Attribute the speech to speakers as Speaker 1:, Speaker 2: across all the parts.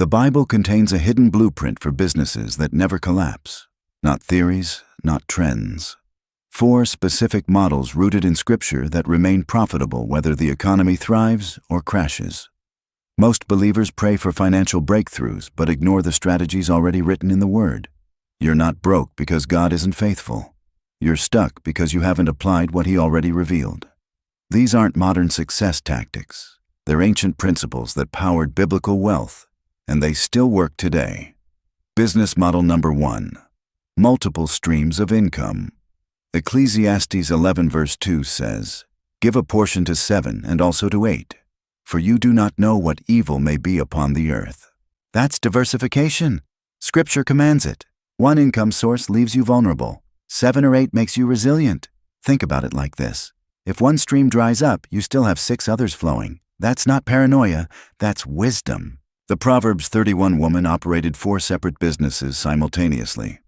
Speaker 1: The Bible contains a hidden blueprint for businesses that never collapse. Not theories, not trends. 4 specific models rooted in Scripture that remain profitable whether the economy thrives or crashes. Most believers pray for financial breakthroughs but ignore the strategies already written in the Word. You're not broke because God isn't faithful. You're stuck because you haven't applied what He already revealed. These aren't modern success tactics. They're ancient principles that powered biblical wealth, and they still work today. Business model number 1. Multiple streams of income. Ecclesiastes 11 verse 2 says, "Give a portion to 7 and also to 8, for you do not know what evil may be upon the earth." That's diversification. Scripture commands it. 1 income source leaves you vulnerable. 7 or 8 makes you resilient. Think about it like this. If one stream dries up, you still have 6 others flowing. That's not paranoia, that's wisdom. The Proverbs 31 woman operated 4 separate businesses simultaneously.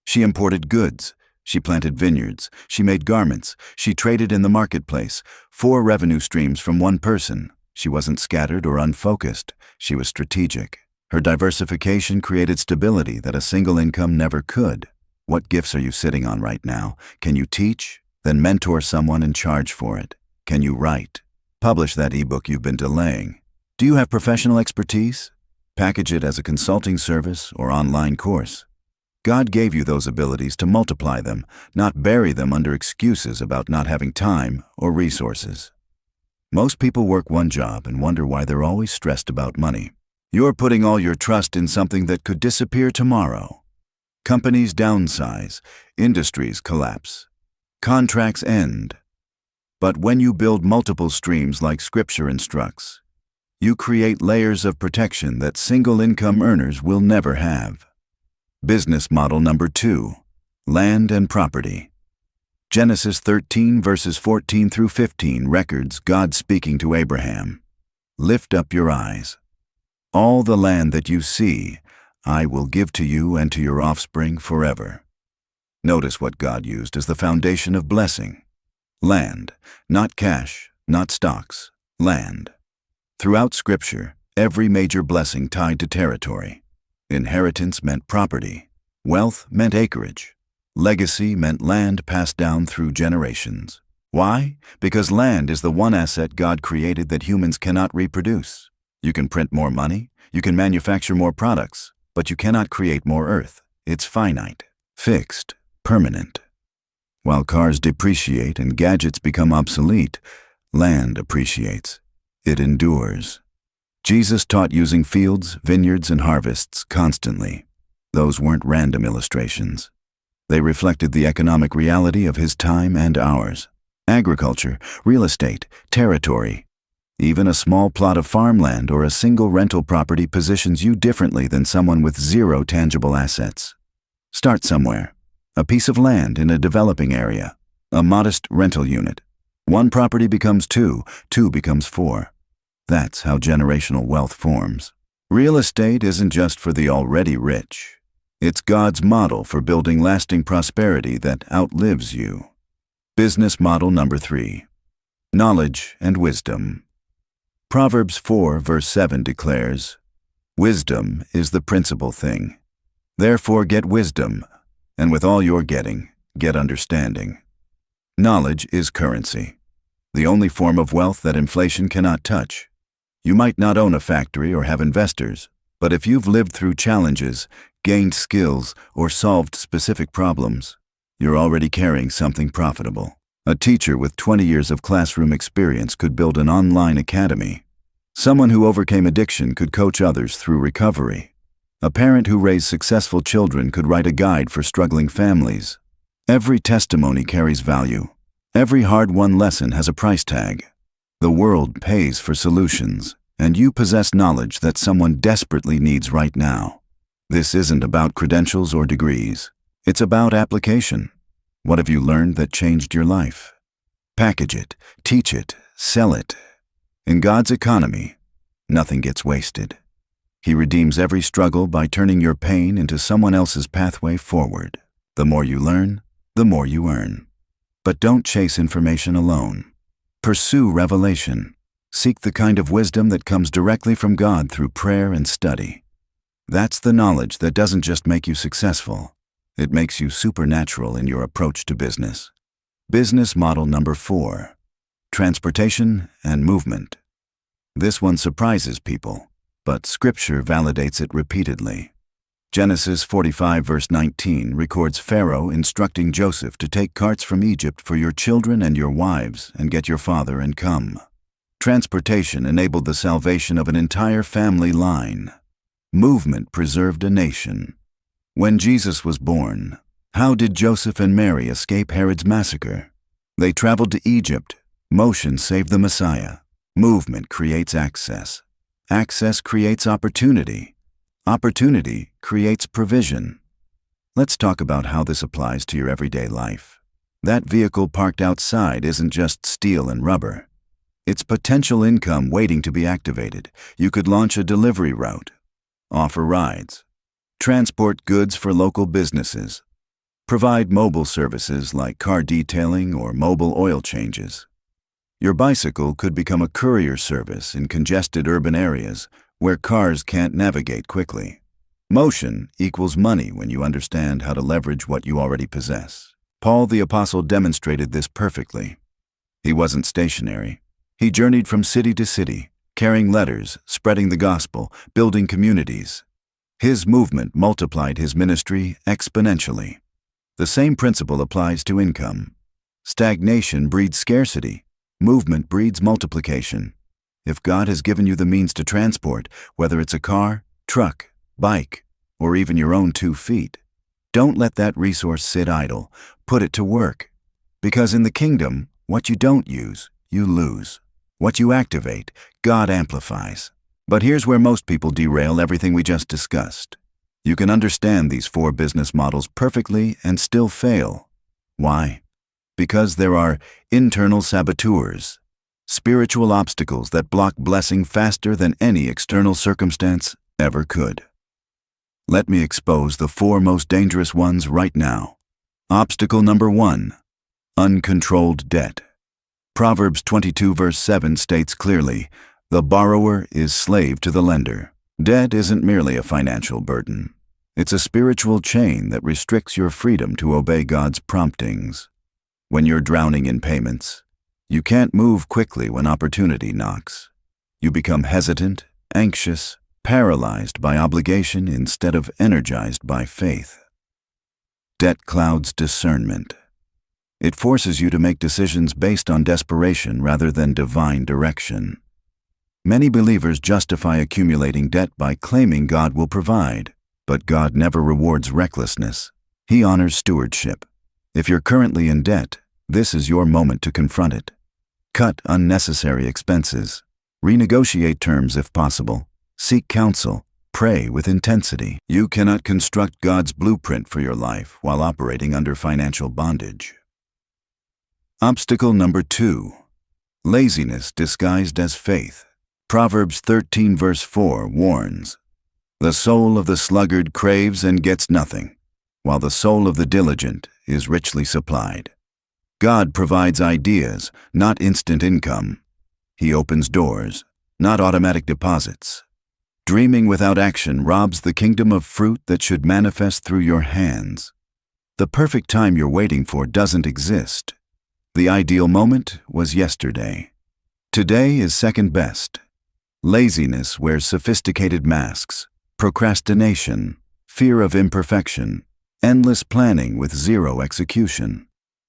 Speaker 1: She imported goods. She planted vineyards. She made garments. She traded in the marketplace. 4 revenue streams from one person. She wasn't scattered or unfocused. She was strategic. Her diversification created stability that a single income never could. What gifts are you sitting on right now? Can you teach? Then mentor someone and charge for it. Can you write? Publish that ebook you've been delaying. Do you have professional expertise? Package it as a consulting service or online course. God gave you those abilities to multiply them, not bury them under excuses about not having time or resources. Most people work one job and wonder why they're always stressed about money. You're putting all your trust in something that could disappear tomorrow. Companies downsize, industries collapse, contracts end. But when you build multiple streams like Scripture instructs, you create layers of protection that single-income earners will never have. Business model number 2. Land and property. Genesis 13 verses 14 through 15 records God speaking to Abraham. "Lift up your eyes. All the land that you see, I will give to you and to your offspring forever." Notice what God used as the foundation of blessing. Land, not cash, not stocks, land. Throughout Scripture, every major blessing tied to territory. Inheritance meant property. Wealth meant acreage. Legacy meant land passed down through generations. Why? Because land is the one asset God created that humans cannot reproduce. You can print more money, you can manufacture more products, but you cannot create more earth. It's finite, fixed, permanent. While cars depreciate and gadgets become obsolete, land appreciates. It endures. Jesus taught using fields, vineyards, and harvests constantly. Those weren't random illustrations. They reflected the economic reality of his time and ours. Agriculture, real estate, territory. Even a small plot of farmland or a single rental property positions you differently than someone with 0 tangible assets. Start somewhere. A piece of land in a developing area. A modest rental unit. 1 property becomes 2, 2 becomes 4. That's how generational wealth forms. Real estate isn't just for the already rich. It's God's model for building lasting prosperity that outlives you. Business model number 3. Knowledge and wisdom. Proverbs 4 verse 7 declares, "Wisdom is the principal thing. Therefore get wisdom, and with all you're getting, get understanding." Knowledge is currency, the only form of wealth that inflation cannot touch. You might not own a factory or have investors, but if you've lived through challenges, gained skills, or solved specific problems, you're already carrying something profitable. A teacher with 20 years of classroom experience could build an online academy. Someone who overcame addiction could coach others through recovery. A parent who raised successful children could write a guide for struggling families. Every testimony carries value. Every hard-won lesson has a price tag. The world pays for solutions, and you possess knowledge that someone desperately needs right now. This isn't about credentials or degrees. It's about application. What have you learned that changed your life? Package it, teach it, sell it. In God's economy, nothing gets wasted. He redeems every struggle by turning your pain into someone else's pathway forward. The more you learn, the more you earn. But don't chase information alone. Pursue revelation. Seek the kind of wisdom that comes directly from God through prayer and study. That's the knowledge that doesn't just make you successful. It makes you supernatural in your approach to business. Business model number 4. Transportation and movement. This one surprises people, but Scripture validates it repeatedly. Genesis 45 verse 19 records Pharaoh instructing Joseph to take carts from Egypt for your children and your wives and get your father and come. Transportation enabled the salvation of an entire family line. Movement preserved a nation. When Jesus was born, how did Joseph and Mary escape Herod's massacre? They traveled to Egypt. Motion saved the Messiah. Movement creates access. Access creates opportunity. Opportunity creates provision. Let's talk about how this applies to your everyday life. That vehicle parked outside isn't just steel and rubber. It's potential income waiting to be activated. You could launch a delivery route, offer rides, transport goods for local businesses, provide mobile services like car detailing or mobile oil changes. Your bicycle could become a courier service in congested urban areas where cars can't navigate quickly. Motion equals money when you understand how to leverage what you already possess. Paul the Apostle demonstrated this perfectly. He wasn't stationary. He journeyed from city to city, carrying letters, spreading the gospel, building communities. His movement multiplied his ministry exponentially. The same principle applies to income. Stagnation breeds scarcity. Movement breeds multiplication. If God has given you the means to transport, whether it's a car, truck, bike, or even your own 2 feet, don't let that resource sit idle. Put it to work. Because in the kingdom, what you don't use, you lose. What you activate, God amplifies. But here's where most people derail everything we just discussed. You can understand these 4 business models perfectly and still fail. Why? Because there are internal saboteurs, spiritual obstacles that block blessing faster than any external circumstance ever could. Let me expose the 4 most dangerous ones right now. Obstacle number 1, uncontrolled debt. Proverbs 22 verse 7 states clearly, "The borrower is slave to the lender." Debt isn't merely a financial burden. It's a spiritual chain that restricts your freedom to obey God's promptings. When you're drowning in payments, you can't move quickly when opportunity knocks. You become hesitant, anxious, paralyzed by obligation instead of energized by faith. Debt clouds discernment. It forces you to make decisions based on desperation rather than divine direction. Many believers justify accumulating debt by claiming God will provide, but God never rewards recklessness. He honors stewardship. If you're currently in debt, this is your moment to confront it. Cut unnecessary expenses. Renegotiate terms if possible. Seek counsel. Pray with intensity. You cannot construct God's blueprint for your life while operating under financial bondage. Obstacle number 2, laziness disguised as faith. Proverbs 13 verse 4 warns, "The soul of the sluggard craves and gets nothing, while the soul of the diligent is richly supplied." God provides ideas, not instant income. He opens doors, not automatic deposits. Dreaming without action robs the kingdom of fruit that should manifest through your hands. The perfect time you're waiting for doesn't exist. The ideal moment was yesterday. Today is second best. Laziness wears sophisticated masks, procrastination, fear of imperfection, endless planning with zero execution.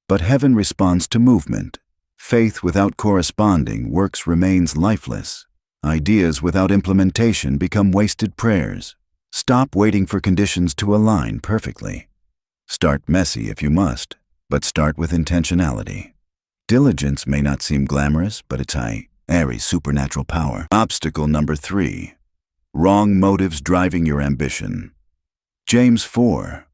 Speaker 1: But heaven responds to movement. Faith without corresponding works remains lifeless. Ideas without implementation become wasted prayers. Stop waiting for conditions to align perfectly. Start messy if you must, but start with intentionality. Diligence may not seem glamorous, but it's Aries supernatural power. Obstacle number 3, wrong motives driving your ambition. James 4,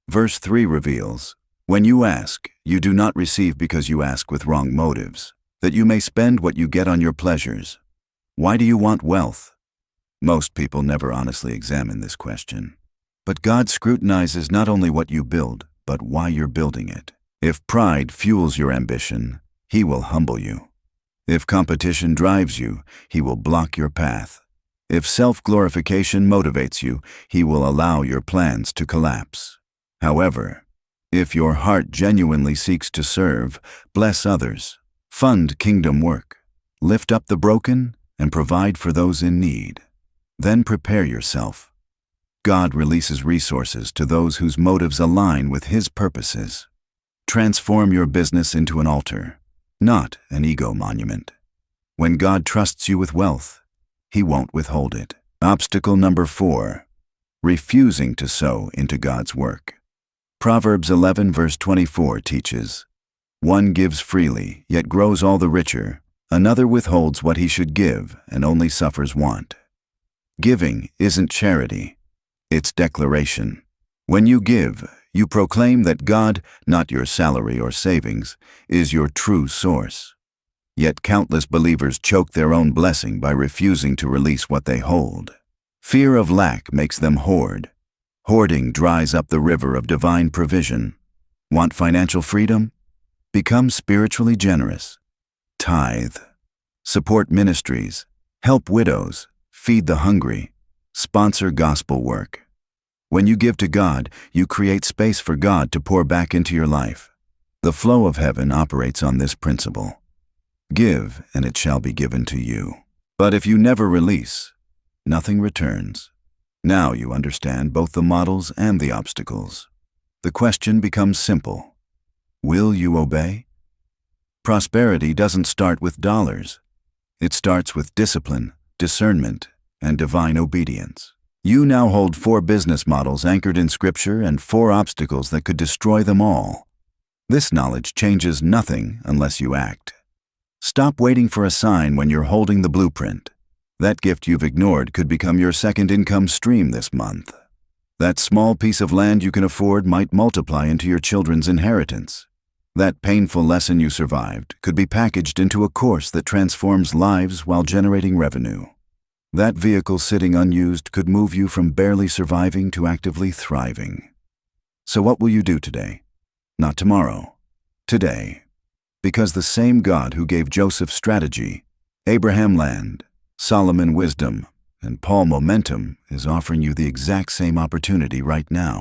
Speaker 1: verse 3 reveals, "When you ask, you do not receive because you ask with wrong motives, that you may spend what you get on your pleasures." Why do you want wealth? Most people never honestly examine this question. But God scrutinizes not only what you build, but why you're building it. If pride fuels your ambition, He will humble you. If competition drives you, He will block your path. If self-glorification motivates you, He will allow your plans to collapse. However, if your heart genuinely seeks to serve, bless others, fund kingdom work, lift up the broken, and provide for those in need, then prepare yourself. God releases resources to those whose motives align with His purposes. Transform your business into an altar, not an ego monument. When God trusts you with wealth, He won't withhold it. Obstacle number 4. Refusing to sow into God's work. Proverbs 11 verse 24 teaches, "One gives freely, yet grows all the richer. Another withholds what he should give and only suffers want." Giving isn't charity, it's declaration. When you give, you proclaim that God, not your salary or savings, is your true source. Yet countless believers choke their own blessing by refusing to release what they hold. Fear of lack makes them hoard. Hoarding dries up the river of divine provision. Want financial freedom? Become spiritually generous. Tithe. Support ministries. Help widows. Feed the hungry. Sponsor gospel work. When you give to God, you create space for God to pour back into your life. The flow of heaven operates on this principle. Give, and it shall be given to you. But if you never release, nothing returns. Now you understand both the models and the obstacles. The question becomes simple. Will you obey? Prosperity doesn't start with dollars. It starts with discipline, discernment, and divine obedience. You now hold 4 business models anchored in Scripture and 4 obstacles that could destroy them all. This knowledge changes nothing unless you act. Stop waiting for a sign when you're holding the blueprint. That gift you've ignored could become your second income stream this month. That small piece of land you can afford might multiply into your children's inheritance. That painful lesson you survived could be packaged into a course that transforms lives while generating revenue. That vehicle sitting unused could move you from barely surviving to actively thriving. So what will you do today? Not tomorrow. Today. Because the same God who gave Joseph strategy, Abraham land, Solomon wisdom, and Paul momentum is offering you the exact same opportunity right now.